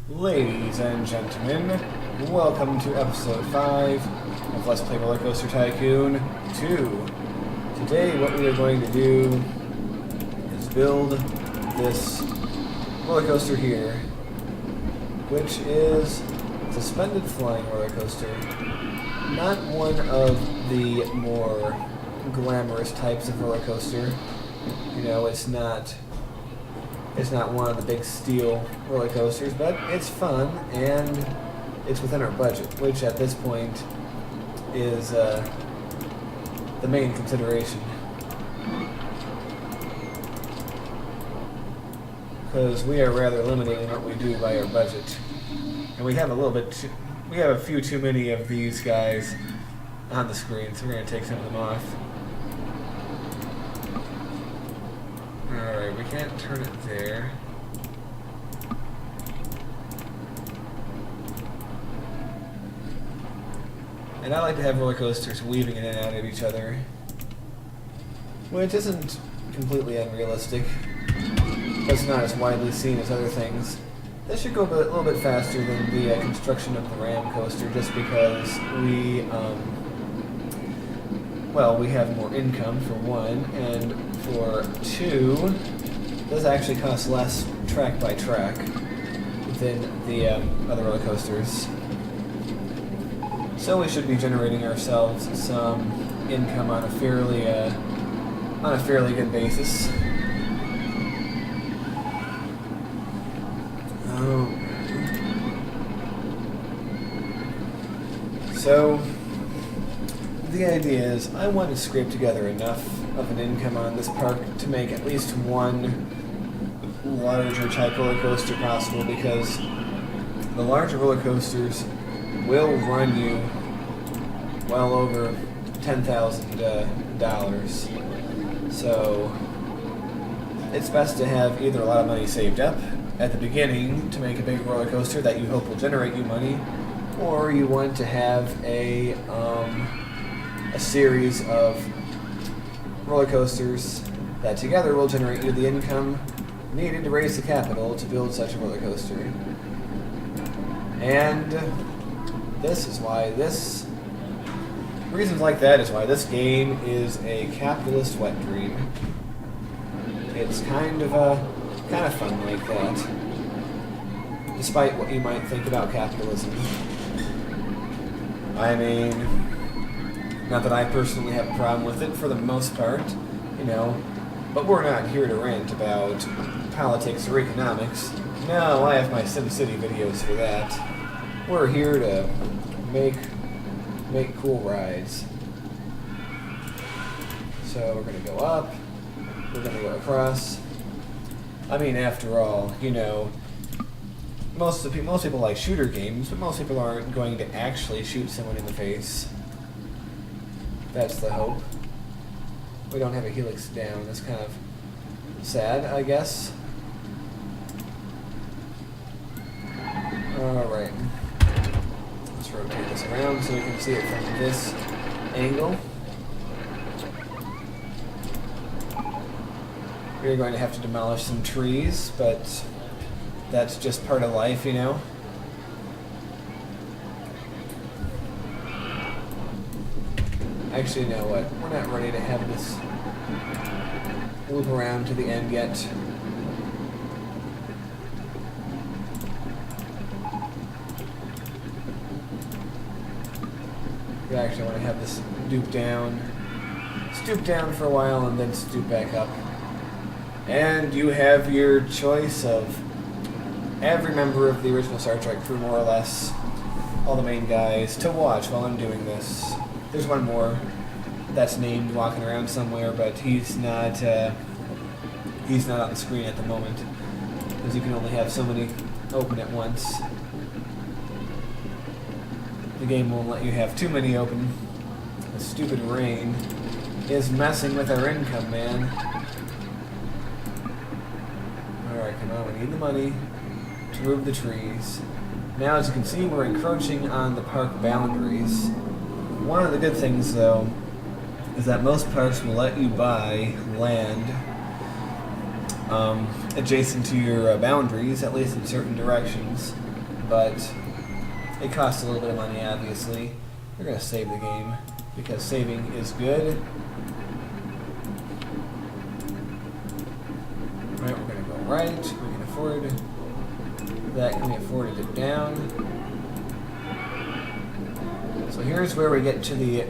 Ladies and gentlemen, welcome to episode 5 of Let's Play Roller Coaster Tycoon 2. Today what we are going to do is build this roller coaster here, which is a suspended flying roller coaster. Not one of the more glamorous types of roller coaster. You know, it's not one of the big steel roller coasters, but it's fun and it's within our budget, which at this point is the main consideration. Because we are rather limited in what we do by our budget, and we have a few too many of these guys on the screen, so we're going to take some of them off. Alright, we can't turn it there. And I like to have roller coasters weaving in and out of each other, which isn't completely unrealistic, but it's not as widely seen as other things. This should go a little bit faster than the construction of the Ram coaster, just because we have more income for one, and for two, it does actually cost less track by track than the other roller coasters. So we should be generating ourselves some income on a fairly good basis. So the idea is I want to scrape together enough of an income on this park to make at least one larger type roller coaster possible, because the larger roller coasters will run you well over $10,000. So it's best to have either a lot of money saved up at the beginning to make a big roller coaster that you hope will generate you money, or you want to have a series of roller coasters that together will generate you the income needed to raise the capital to build such a roller coaster. And reasons like that is why this game is a capitalist wet dream. It's kind of fun like that, despite what you might think about capitalism. I mean, not that I personally have a problem with it for the most part, you know, but we're not here to rant about politics or economics. No, I have my SimCity videos for that. We're here to make cool rides. So we're going to go up, we're going to go across. I mean, after all, you know, most people like shooter games, but most people aren't going to actually shoot someone in the face. That's the hope. We don't have a helix down. That's kind of sad, I guess. Alright. Let's rotate this around so we can see it from this angle. We're going to have to demolish some trees, but that's just part of life, you know. Actually, you know what? We're not ready to have this loop around to the end yet. We actually want to have this stoop down for a while and then stoop back up. And you have your choice of every member of the original Star Trek crew, more or less, all the main guys, to watch while I'm doing this. There's one more that's named walking around somewhere, but he's not on the screen at the moment, because you can only have so many open at once. The game won't let you have too many open. The stupid rain is messing with our income, man. Alright, come on, we need the money to move the trees. Now, as you can see, we're encroaching on the park boundaries. One of the good things, though, is that most parks will let you buy land adjacent to your boundaries, at least in certain directions. but it costs a little bit of money, obviously. We're going to save the game, because saving is good. Right, we're going to go right. We can afford that. Can we afford to dip down? So here's where we get to the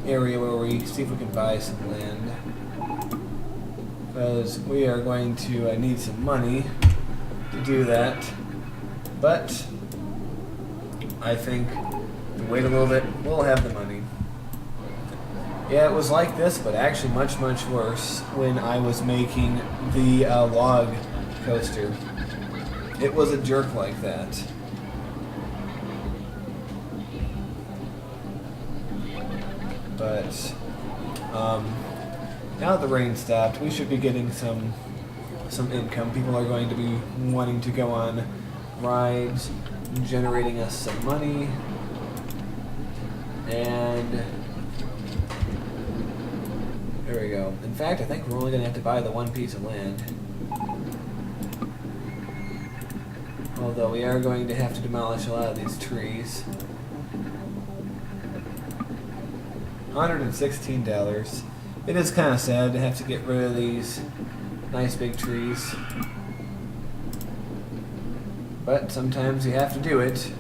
area where we see if we can buy some land. Because we are going to need some money to do that. But I think if we wait a little bit, we'll have the money. Yeah, it was like this, but actually much, much worse when I was making the log coaster. It was a jerk like that. But now that the rain stopped, we should be getting some income. People are going to be wanting to go on rides, generating us some money, and there we go. In fact, I think we're only going to have to buy the one piece of land. Although we are going to have to demolish a lot of these trees. $116. It is kind of sad to have to get rid of these nice big trees. But sometimes you have to do it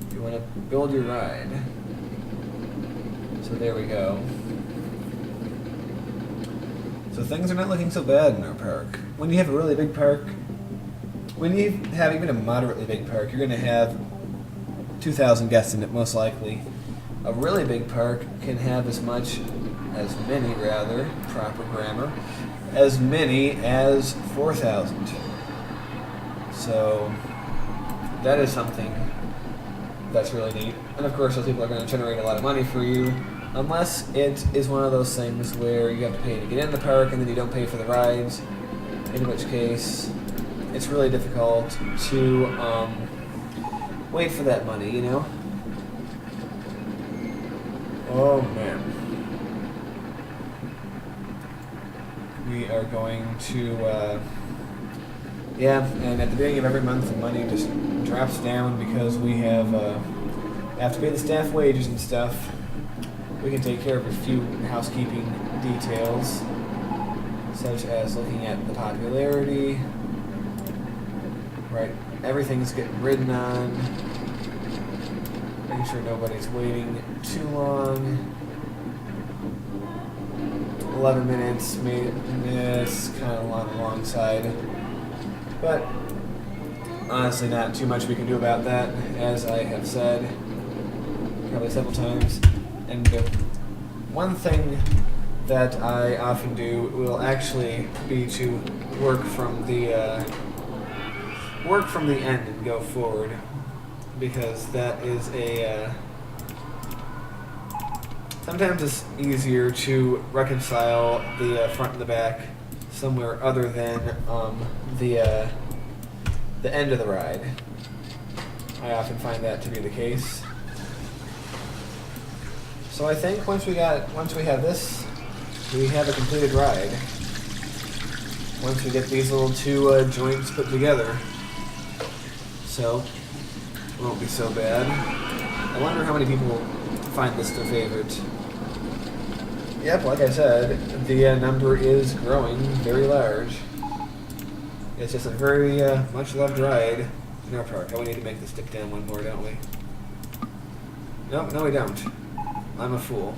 if you want to build your ride. So there we go. So things are not looking so bad in our park. When you have a really big park, when you have even a moderately big park, you're going to have 2,000 guests in it, most likely. A really big park can have as many, proper grammar, as many as 4,000. So that is something that's really neat. And of course, those people are going to generate a lot of money for you, unless it is one of those things where you have to pay to get in the park and then you don't pay for the rides, in which case it's really difficult to wait for that money, you know? Oh man. We are going to, yeah, and at the beginning of every month the money just drops down because we have to pay the staff wages and stuff. We can take care of a few housekeeping details, such as looking at the popularity. Right, everything's getting ridden on. Making sure nobody's waiting too long. 11 minutes, it's kind of on the long side. But honestly, not too much we can do about that, as I have said probably several times. And one thing that I often do will actually be to work from the end and go forward, because that is sometimes it's easier to reconcile the front and the back somewhere other than the end of the ride. I often find that to be the case. So I think once we have this, we have a completed ride. Once we get these little two joints put together. So it won't be so bad. I wonder how many people find this their favorite. Yep, like I said, the number is growing very large. It's just a very much loved ride in our park. Oh, we need to make this stick down one more, don't we? Nope, no we don't. I'm a fool.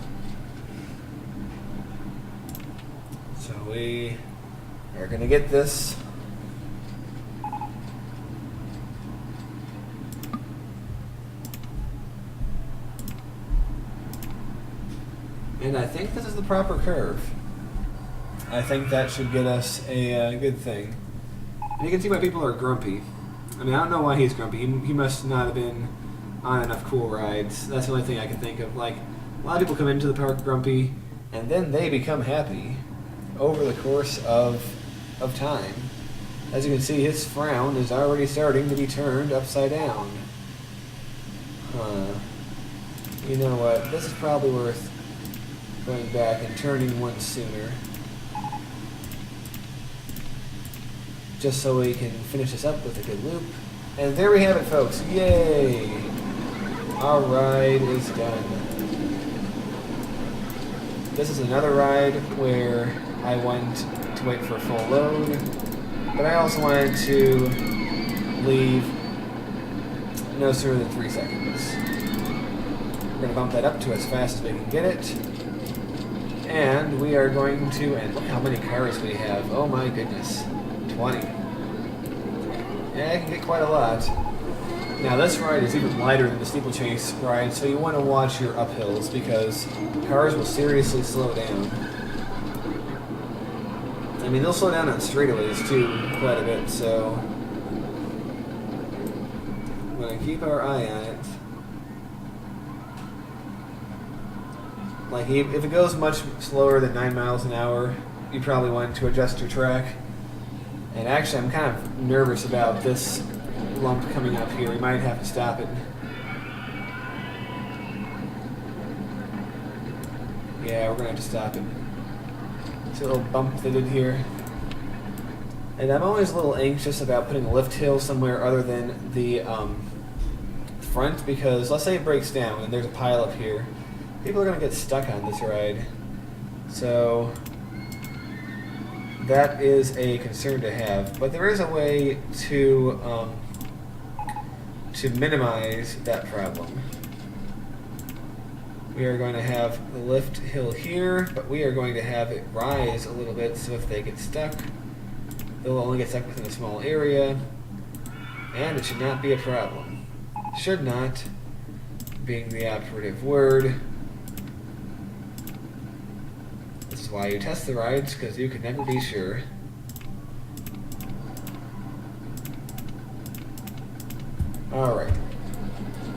So we are going to get this. And I think this is the proper curve. I think that should get us a good thing. And you can see why people are grumpy. I mean, I don't know why he's grumpy. He must not have been on enough cool rides. That's the only thing I can think of. Like, a lot of people come into the park grumpy, and then they become happy over the course of time. As you can see, his frown is already starting to be turned upside down. You know what? This is probably worth going back and turning one sooner. Just so we can finish this up with a good loop, And there we have it, folks. Yay! Our ride is done. This is another ride where I went to wait for a full load, but I also wanted to leave no sooner than 3 seconds. We're going to bump that up to as fast as we can get it. And we are going to, and look how many cars we have. Oh my goodness. 20. Yeah, I can get quite a lot. Now this ride is even lighter than the steeplechase ride, so you want to watch your uphills because cars will seriously slow down. I mean, they'll slow down on straightaways too, quite a bit, so we're going to keep our eye on it. Like, if it goes much slower than 9 miles an hour, you probably want to adjust your track. And actually, I'm kind of nervous about this lump coming up here. We might have to stop it. Yeah, we're going to have to stop it. See a little bump they did here. And I'm always a little anxious about putting a lift hill somewhere other than the front, because let's say it breaks down and there's a pile up here. People are going to get stuck on this ride. So that is a concern to have. But there is a way to minimize that problem. We are going to have the lift hill here, but we are going to have it rise a little bit, so if they get stuck, they'll only get stuck within a small area, and it should not be a problem. Should not being the operative word. This is why you test the rides, because you can never be sure. Alright.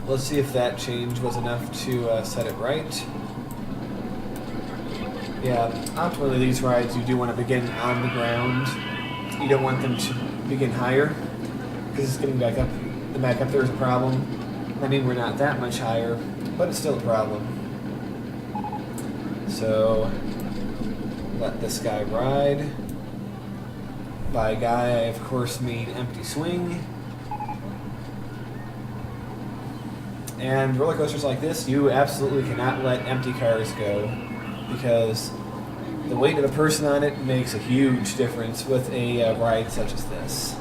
Let's see if that change was enough to set it right. Yeah, optimally these rides you do want to begin on the ground. You don't want them to begin higher, because it's getting back up. The back up there is a problem. I mean, we're not that much higher, but it's still a problem. So, let this guy ride. By guy, I of course mean empty swing. And roller coasters like this, you absolutely cannot let empty cars go, because the weight of the person on it makes a huge difference with a ride such as this.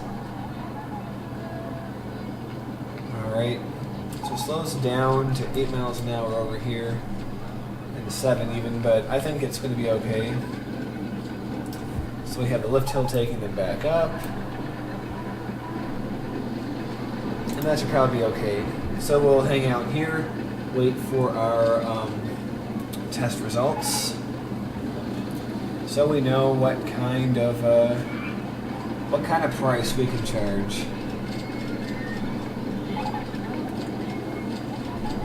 Alright, so it slows down to 8 miles an hour over here, and 7 even, but I think it's going to be okay. So we have the lift hill taking them back up, and that should probably be okay. So we'll hang out here, wait for our test results, so we know what kind of price we can charge.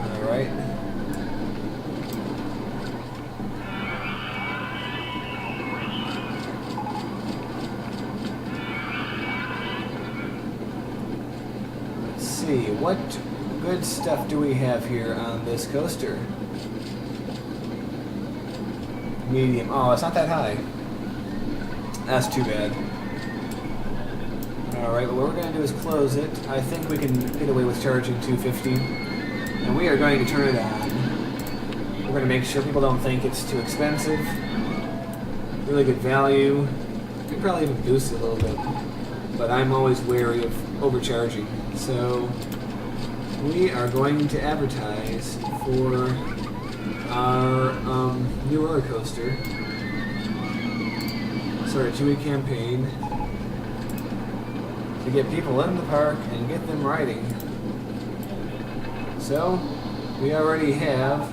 All right. Let's see what good stuff do we have here on this coaster? Medium. Oh, it's not that high. That's too bad. Alright, well, what we're going to do is close it. I think we can get away with charging $250. And we are going to turn it on. We're going to make sure people don't think it's too expensive. Really good value. We could probably even boost it a little bit. But I'm always wary of overcharging. So we are going to advertise for our new roller coaster. Sorry, 2-week campaign to get people in the park and get them riding. So we already have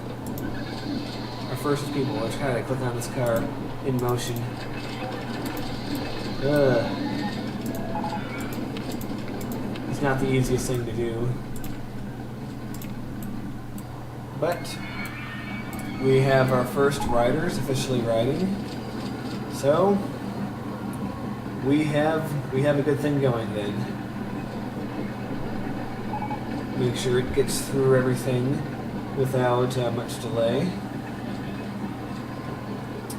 our first people. Let's try to click on this car in motion. It's not the easiest thing to do. But we have our first riders officially riding, so we have a good thing going then. Make sure it gets through everything without much delay.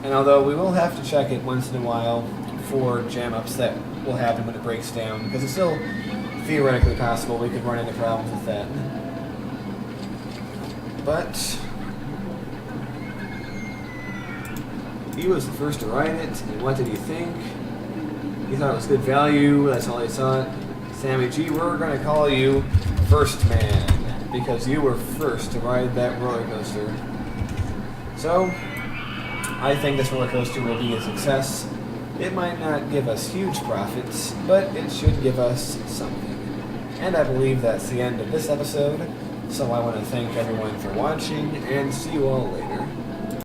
And although we will have to check it once in a while for jam-ups that will happen when it breaks down, because it's still theoretically possible we could run into problems with that. But he was the first to ride it, and what did he think? He thought it was good value, that's all he thought. Sammy G, we're going to call you First Man, because you were first to ride that roller coaster. So, I think this roller coaster will be a success. It might not give us huge profits, but it should give us something. And I believe that's the end of this episode, so I want to thank everyone for watching, and see you all later.